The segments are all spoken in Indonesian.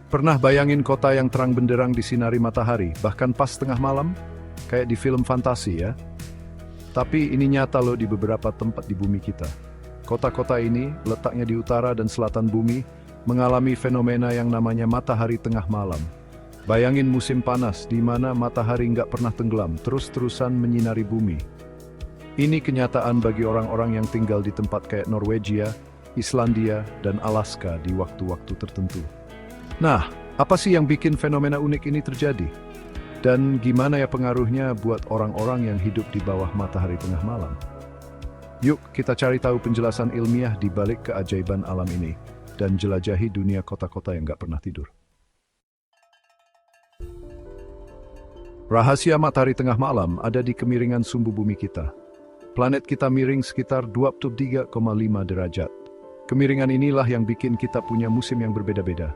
Pernah bayangin kota yang terang benderang disinari matahari, bahkan pas tengah malam? Kayak di film fantasi ya. Tapi ini nyata loh di beberapa tempat di bumi kita. Kota-kota ini, letaknya di utara dan selatan bumi, mengalami fenomena yang namanya matahari tengah malam. Bayangin musim panas di mana matahari nggak pernah tenggelam, terus-terusan menyinari bumi. Ini kenyataan bagi orang-orang yang tinggal di tempat kayak Norwegia, Islandia, dan Alaska di waktu-waktu tertentu. Nah, apa sih yang bikin fenomena unik ini terjadi? Dan gimana ya pengaruhnya buat orang-orang yang hidup di bawah matahari tengah malam? Yuk kita cari tahu penjelasan ilmiah di balik keajaiban alam ini dan jelajahi dunia kota-kota yang nggak pernah tidur. Rahasia matahari tengah malam ada di kemiringan sumbu bumi kita. Planet kita miring sekitar 23,5 derajat. Kemiringan inilah yang bikin kita punya musim yang berbeda-beda.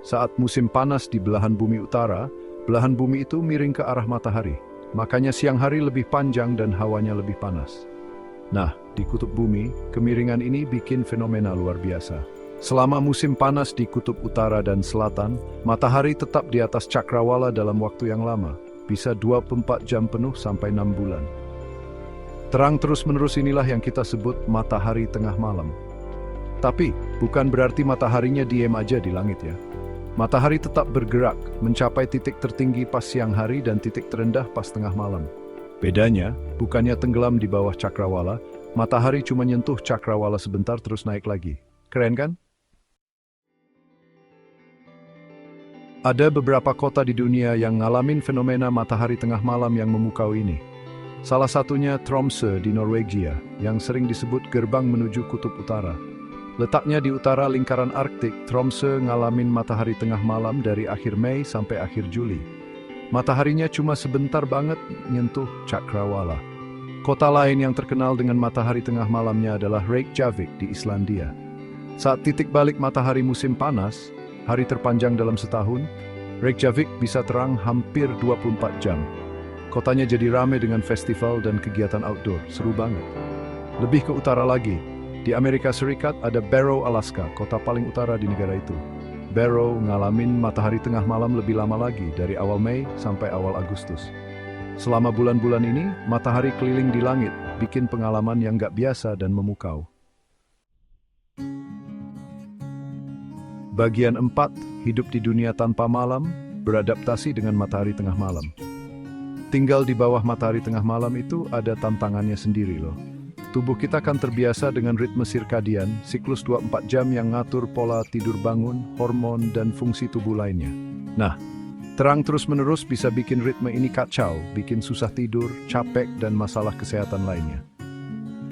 Saat musim panas di belahan bumi utara, belahan bumi itu miring ke arah matahari. Makanya siang hari lebih panjang dan hawanya lebih panas. Nah, di kutub bumi, kemiringan ini bikin fenomena luar biasa. Selama musim panas di kutub utara dan selatan, matahari tetap di atas cakrawala dalam waktu yang lama, bisa 24 jam penuh sampai 6 bulan. Terang terus-menerus inilah yang kita sebut matahari tengah malam. Tapi, bukan berarti mataharinya diam aja di langit ya. Matahari tetap bergerak, mencapai titik tertinggi pas siang hari dan titik terendah pas tengah malam. Bedanya, bukannya tenggelam di bawah cakrawala, matahari cuma nyentuh cakrawala sebentar terus naik lagi. Keren kan? Ada beberapa kota di dunia yang ngalamin fenomena matahari tengah malam yang memukau ini. Salah satunya Tromsø di Norwegia, yang sering disebut gerbang menuju kutub utara. Letaknya di utara lingkaran Arktik, Tromsø ngalamin matahari tengah malam dari akhir Mei sampai akhir Juli. Mataharinya cuma sebentar banget nyentuh cakrawala. Kota lain yang terkenal dengan matahari tengah malamnya adalah Reykjavik di Islandia. Saat titik balik matahari musim panas, hari terpanjang dalam setahun, Reykjavik bisa terang hampir 24 jam. Kotanya jadi ramai dengan festival dan kegiatan outdoor, seru banget. Lebih ke utara lagi, di Amerika Serikat ada Barrow, Alaska, kota paling utara di negara itu. Barrow ngalamin matahari tengah malam lebih lama lagi, dari awal Mei sampai awal Agustus. Selama bulan-bulan ini, matahari keliling di langit, bikin pengalaman yang nggak biasa dan memukau. Bagian 4, hidup di dunia tanpa malam, beradaptasi dengan matahari tengah malam. Tinggal di bawah matahari tengah malam itu ada tantangannya sendiri loh. Tubuh kita kan terbiasa dengan ritme sirkadian, siklus 24 jam yang ngatur pola tidur bangun, hormon, dan fungsi tubuh lainnya. Nah, terang terus-menerus bisa bikin ritme ini kacau, bikin susah tidur, capek, dan masalah kesehatan lainnya.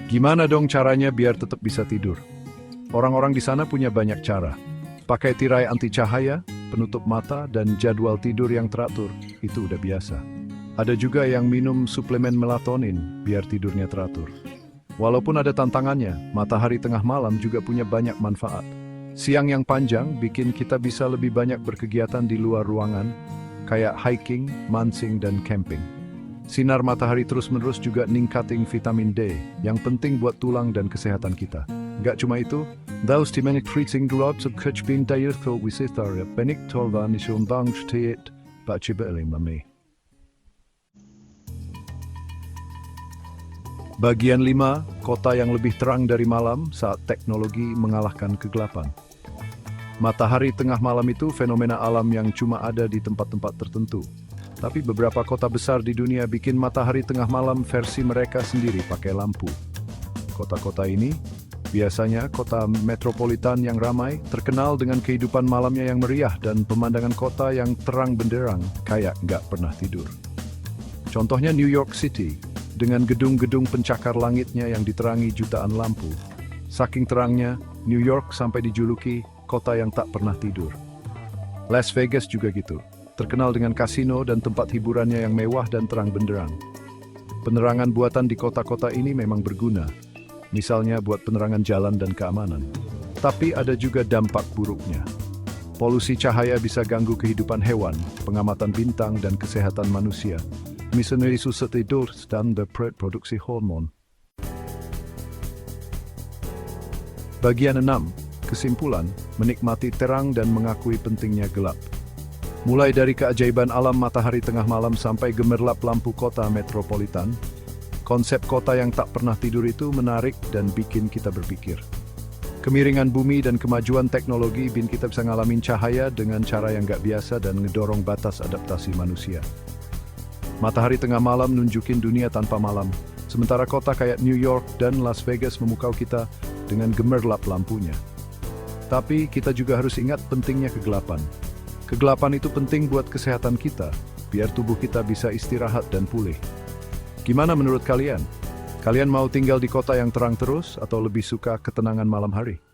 Gimana dong caranya biar tetap bisa tidur? Orang-orang di sana punya banyak cara. Pakai tirai anti cahaya, penutup mata, dan jadwal tidur yang teratur, itu udah biasa. Ada juga yang minum suplemen melatonin biar tidurnya teratur. Walaupun ada tantangannya, matahari tengah malam juga punya banyak manfaat. Siang yang panjang bikin kita bisa lebih banyak berkegiatan di luar ruangan, kayak hiking, mancing, dan camping. Sinar matahari terus-menerus juga ningkatin vitamin D, yang penting buat tulang dan kesehatan kita. Nggak cuma itu, daus timenik treating drops of kutchbin dayurthol wisithar benik tolvan isun bang shtiet, bacibelim mami. Bagian 5, kota yang lebih terang dari malam saat teknologi mengalahkan kegelapan. Matahari tengah malam itu fenomena alam yang cuma ada di tempat-tempat tertentu. Tapi beberapa kota besar di dunia bikin matahari tengah malam versi mereka sendiri pakai lampu. Kota-kota ini, biasanya kota metropolitan yang ramai, terkenal dengan kehidupan malamnya yang meriah dan pemandangan kota yang terang benderang, kayak nggak pernah tidur. Contohnya New York City, dengan gedung-gedung pencakar langitnya yang diterangi jutaan lampu. Saking terangnya, New York sampai dijuluki kota yang tak pernah tidur. Las Vegas juga gitu, terkenal dengan kasino dan tempat hiburannya yang mewah dan terang benderang. Penerangan buatan di kota-kota ini memang berguna, misalnya buat penerangan jalan dan keamanan. Tapi ada juga dampak buruknya. Polusi cahaya bisa ganggu kehidupan hewan, pengamatan bintang, dan kesehatan manusia. Misalnya susah tidur dan berproduksi hormon. Bagian 6, Kesimpulan, menikmati terang dan mengakui pentingnya gelap. Mulai dari keajaiban alam matahari tengah malam sampai gemerlap lampu kota metropolitan, konsep kota yang tak pernah tidur itu menarik dan bikin kita berpikir. Kemiringan bumi dan kemajuan teknologi bikin kita bisa ngalamin cahaya dengan cara yang gak biasa dan ngedorong batas adaptasi manusia. Matahari tengah malam nunjukin dunia tanpa malam, sementara kota kayak New York dan Las Vegas memukau kita dengan gemerlap lampunya. Tapi kita juga harus ingat pentingnya kegelapan. Kegelapan itu penting buat kesehatan kita, biar tubuh kita bisa istirahat dan pulih. Gimana menurut kalian? Kalian mau tinggal di kota yang terang terus atau lebih suka ketenangan malam hari?